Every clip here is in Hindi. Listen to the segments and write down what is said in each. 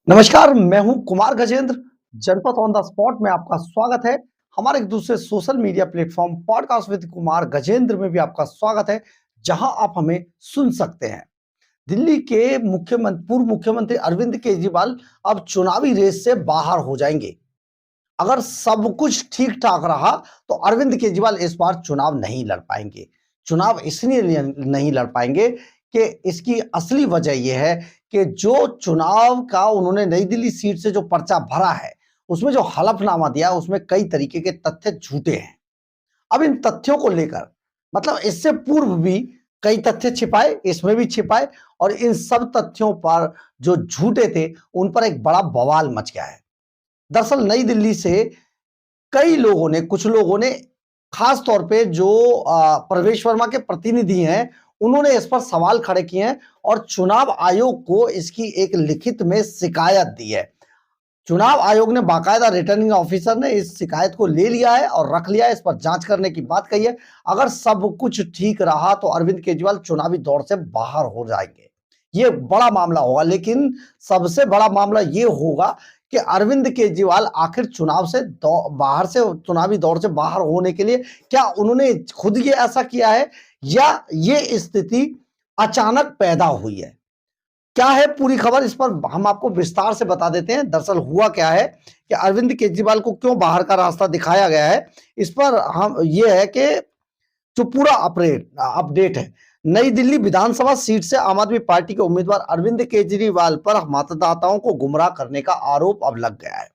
नमस्कार, मैं हूं कुमार गजेंद्र। जनपद ऑन द स्पॉट में आपका स्वागत है। हमारे एक दूसरे social media platform podcast with Kumar Gajendra में भी आपका स्वागत है, जहां आप हमें सुन सकते हैं। दिल्ली के पूर्व मुख्यमंत्री अरविंद केजरीवाल अब चुनावी रेस से बाहर हो जाएंगे। अगर सब कुछ ठीक ठाक रहा तो अरविंद केजरीवाल इस बार चुनाव नहीं लड़ पाएंगे। चुनाव इसलिए नहीं लड़ पाएंगे कि इसकी असली वजह यह है कि जो चुनाव का उन्होंने नई दिल्ली सीट से जो पर्चा भरा है, उसमें जो हलफनामा दिया, उसमें कई तरीके के तथ्य झूठे हैं। अब इन तथ्यों को लेकर, मतलब इससे पूर्व भी कई तथ्य छिपाए, इसमें भी छिपाए, और इन सब तथ्यों पर जो झूठे थे, उन पर एक बड़ा बवाल मच गया है। दरअसल नई दिल्ली से कई लोगों ने, कुछ लोगों ने, खास तौर पे जो प्रवेश वर्मा के प्रतिनिधि हैं, उन्होंने इस पर सवाल खड़े किए हैं और चुनाव आयोग को इसकी एक लिखित में शिकायत दी है। चुनाव आयोग ने बाकायदा रिटर्निंग ऑफिसर ने इस शिकायत को ले लिया है और रख लिया है, इस पर जांच करने की बात कही है। अगर सब कुछ ठीक रहा तो अरविंद केजरीवाल चुनावी दौर से बाहर हो जाएंगे। ये बड़ा मामला होगा, लेकिन सबसे बड़ा मामला ये होगा कि अरविंद केजरीवाल आखिर बाहर से, चुनावी दौर से बाहर होने के लिए क्या उन्होंने खुद ये ऐसा किया है या ये स्थिति अचानक पैदा हुई है। क्या है पूरी खबर, इस पर हम आपको विस्तार से बता देते हैं। दरअसल हुआ क्या है कि अरविंद केजरीवाल को क्यों बाहर का रास्ता दिखाया गया है, इस पर हम ये है कि जो पूरा अपडेट है। नई दिल्ली विधानसभा सीट से आम आदमी पार्टी के उम्मीदवार अरविंद केजरीवाल पर मतदाताओं को गुमराह करने का आरोप अब लग गया है।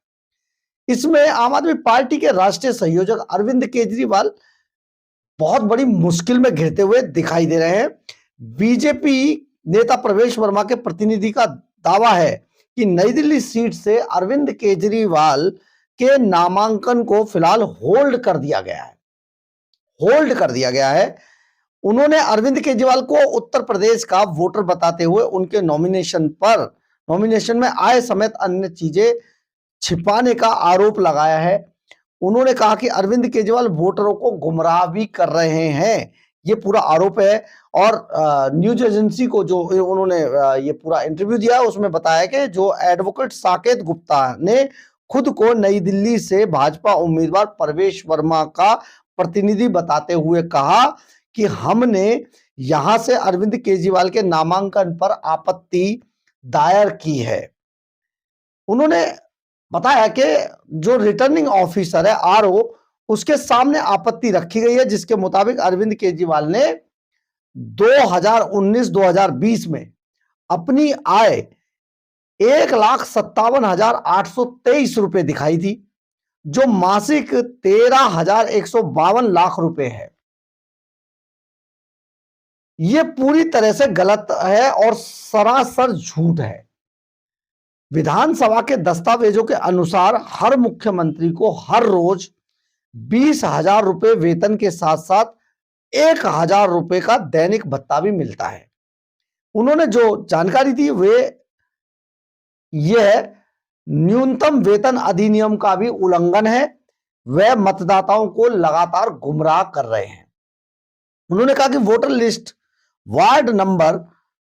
इसमें आम आदमी पार्टी के राष्ट्रीय संयोजक अरविंद केजरीवाल बहुत बड़ी मुश्किल में घिरते हुए दिखाई दे रहे हैं। बीजेपी नेता प्रवेश वर्मा के प्रतिनिधि का दावा है कि नई दिल्ली सीट से अरविंद केजरीवाल के नामांकन को फिलहाल होल्ड कर दिया गया है। उन्होंने अरविंद केजरीवाल को उत्तर प्रदेश का वोटर बताते हुए उनके नॉमिनेशन में आय समेत अन्य चीजें छिपाने का आरोप लगाया है। उन्होंने कहा कि अरविंद केजरीवाल वोटरों को गुमराह भी कर रहे हैं, ये पूरा आरोप है। और न्यूज एजेंसी को जो उन्होंने ये पूरा इंटरव्यू दिया है, उसमें बताया कि जो एडवोकेट साकेत गुप्ता ने खुद को नई दिल्ली से भाजपा उम्मीदवार प्रवेश वर्मा का प्रतिनिधि बताते हुए कहा कि हमने यहां से अरविंद केजरीवाल के नामांकन पर आपत्ति दायर की है। उन्होंने बताया कि जो रिटर्निंग ऑफिसर है, आरओ, उसके सामने आपत्ति रखी गई है, जिसके मुताबिक अरविंद केजरीवाल ने 2019-2020 में अपनी आय 1,57,823 रुपए दिखाई थी, जो मासिक 13,152 लाख रुपए है। यह पूरी तरह से गलत है और सरासर झूठ है। विधानसभा के दस्तावेजों के अनुसार हर मुख्यमंत्री को हर रोज 20,000 रुपए वेतन के साथ साथ 1,000 रुपए का दैनिक भत्ता भी मिलता है। उन्होंने जो जानकारी दी वे यह न्यूनतम वेतन अधिनियम का भी उल्लंघन है। वह मतदाताओं को लगातार गुमराह कर रहे हैं। उन्होंने कहा कि वोटर लिस्ट वार्ड नंबर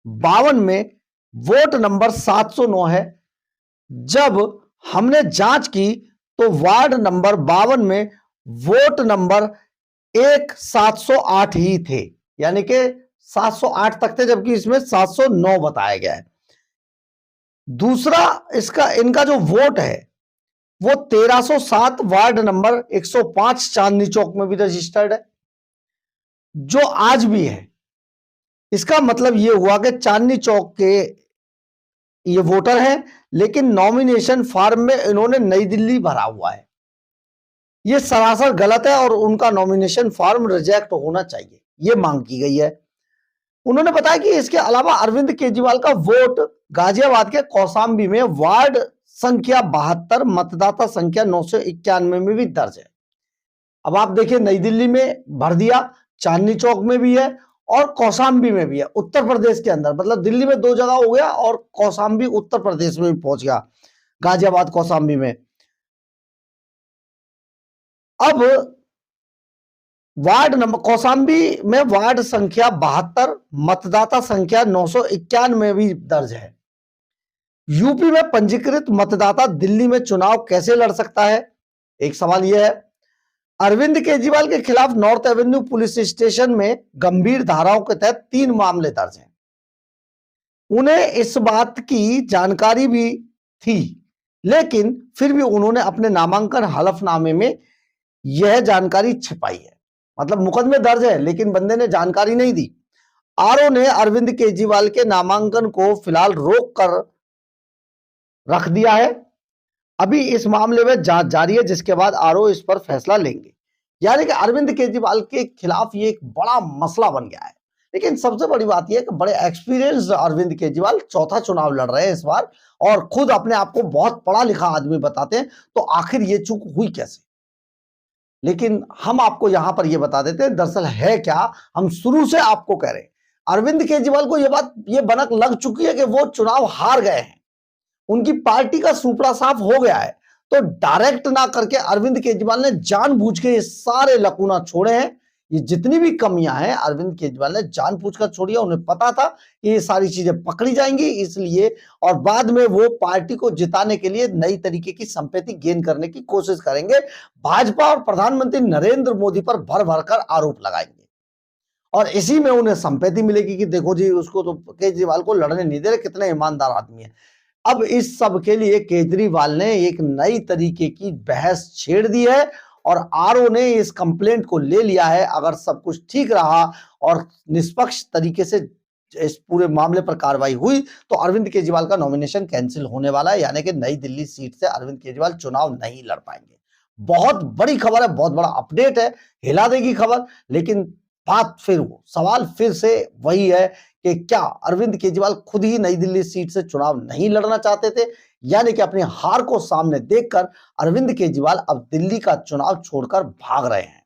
52 में वोट नंबर 709 है। जब हमने जांच की तो वार्ड नंबर 52 में वोट नंबर 708 ही थे, यानी कि 708 तक थे, जबकि इसमें 709 बताया गया है। दूसरा, इनका जो वोट है वो 1307 वार्ड नंबर 105 चांदनी चौक में भी रजिस्टर्ड है, जो आज भी है। इसका मतलब यह हुआ कि चांदनी चौक के ये वोटर हैं, लेकिन नॉमिनेशन फॉर्म में इन्होंने नई दिल्ली भरा हुआ है। ये सरासर गलत है और उनका नॉमिनेशन फॉर्म रिजेक्ट होना चाहिए, ये मांग की गई है। उन्होंने बताया कि इसके अलावा अरविंद केजरीवाल का वोट गाजियाबाद के कौशाम्बी में वार्ड संख्या 72 मतदाता संख्या 991 में भी दर्ज है। अब आप देखिए, नई दिल्ली में भर दिया, चांदनी चौक में भी है और कौशाम्बी में भी है, उत्तर प्रदेश के अंदर। मतलब दिल्ली में 2 जगह हो गया और कौशाम्बी उत्तर प्रदेश में भी पहुंच गया, गाजियाबाद कौशाम्बी में। अब वार्ड नंबर कौशाम्बी में वार्ड संख्या 72 मतदाता संख्या 991 में भी दर्ज है। यूपी में पंजीकृत मतदाता दिल्ली में चुनाव कैसे लड़ सकता है? एक सवाल यह है। अरविंद केजरीवाल के खिलाफ नॉर्थ एवेन्यू पुलिस स्टेशन में गंभीर धाराओं के तहत 3 मामले दर्ज हैं। उन्हें इस बात की जानकारी भी थी, लेकिन फिर भी उन्होंने अपने नामांकन हलफनामे में यह जानकारी छिपाई है। मतलब मुकदमे दर्ज है, लेकिन बंदे ने जानकारी नहीं दी। आरओ ने अरविंद केजरीवाल के नामांकन को फिलहाल रोक कर रख दिया है। अभी इस मामले में जांच जारी है, जिसके बाद आरओ इस पर फैसला लेंगे। यानी कि अरविंद केजरीवाल के खिलाफ ये एक बड़ा मसला बन गया है। लेकिन सबसे बड़ी बात यह है कि बड़े एक्सपीरियंस्ड अरविंद केजरीवाल चौथा चुनाव लड़ रहे हैं इस बार, और खुद अपने आप को बहुत पढ़ा लिखा आदमी बताते हैं। तो आखिर ये चूक हुई कैसे? लेकिन हम आपको यहां पर यह बता देते हैं दरअसल है क्या। हम शुरू से आपको कह रहे हैं अरविंद केजरीवाल को यह भनक लग चुकी है कि वो चुनाव हार गए हैं, उनकी पार्टी का सुपड़ा साफ हो गया है। तो डायरेक्ट ना करके अरविंद केजरीवाल ने जानबूझ के ये सारे लकूना छोड़े हैं। ये जितनी भी कमियां हैं अरविंद केजरीवाल ने जानबूझकर छोड़ी है। उन्हें पता था कि ये सारी चीजें पकड़ी जाएंगी, इसलिए और बाद में वो पार्टी को जिताने के लिए नई तरीके की संपत्ति गेन करने की कोशिश करेंगे। भाजपा और प्रधानमंत्री नरेंद्र मोदी पर भर भर कर आरोप लगाएंगे, और इसी में उन्हें संपत्ति मिलेगी कि देखो जी, उसको तो केजरीवाल को लड़ने नहीं दे रहे, कितने ईमानदार आदमी है। अब इस सब के लिए केजरीवाल ने एक नई तरीके की बहस छेड़ दी है, और आरओ ने इस कंप्लेंट को ले लिया है। अगर सब कुछ ठीक रहा और निष्पक्ष तरीके से इस पूरे मामले पर कार्रवाई हुई तो अरविंद केजरीवाल का नॉमिनेशन कैंसिल होने वाला है, यानी कि नई दिल्ली सीट से अरविंद केजरीवाल चुनाव नहीं लड़ पाएंगे। बहुत बड़ी खबर है, बहुत बड़ा अपडेट है, हिला देगी खबर। लेकिन बात फिर सवाल फिर से वही है कि क्या अरविंद केजरीवाल खुद ही नई दिल्ली सीट से चुनाव नहीं लड़ना चाहते थे, यानी कि अपनी हार को सामने देखकर अरविंद केजरीवाल अब दिल्ली का चुनाव छोड़कर भाग रहे हैं।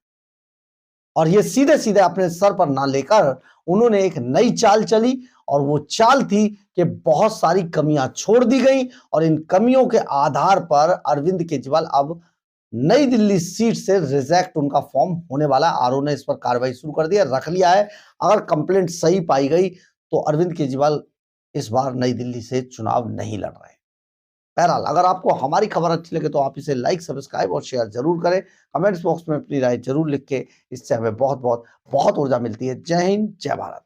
और ये सीधे सीधे अपने सर पर ना लेकर उन्होंने एक नई चाल चली, और वो चाल थी कि बहुत सारी कमियां छोड़ दी गई, और इन कमियों के आधार पर अरविंद केजरीवाल अब नई दिल्ली सीट से रिजेक्ट उनका फॉर्म होने वाला है। आरओ ने इस पर कार्रवाई शुरू कर दिया, रख लिया है। अगर कंप्लेंट सही पाई गई तो अरविंद केजरीवाल इस बार नई दिल्ली से चुनाव नहीं लड़ रहे। बहरहाल, अगर आपको हमारी खबर अच्छी लगे तो आप इसे लाइक, सब्सक्राइब और शेयर जरूर करें। कमेंट्स बॉक्स में अपनी राय जरूर लिख के, इससे हमें बहुत बहुत बहुत ऊर्जा मिलती है। जय हिंद, जय भारत।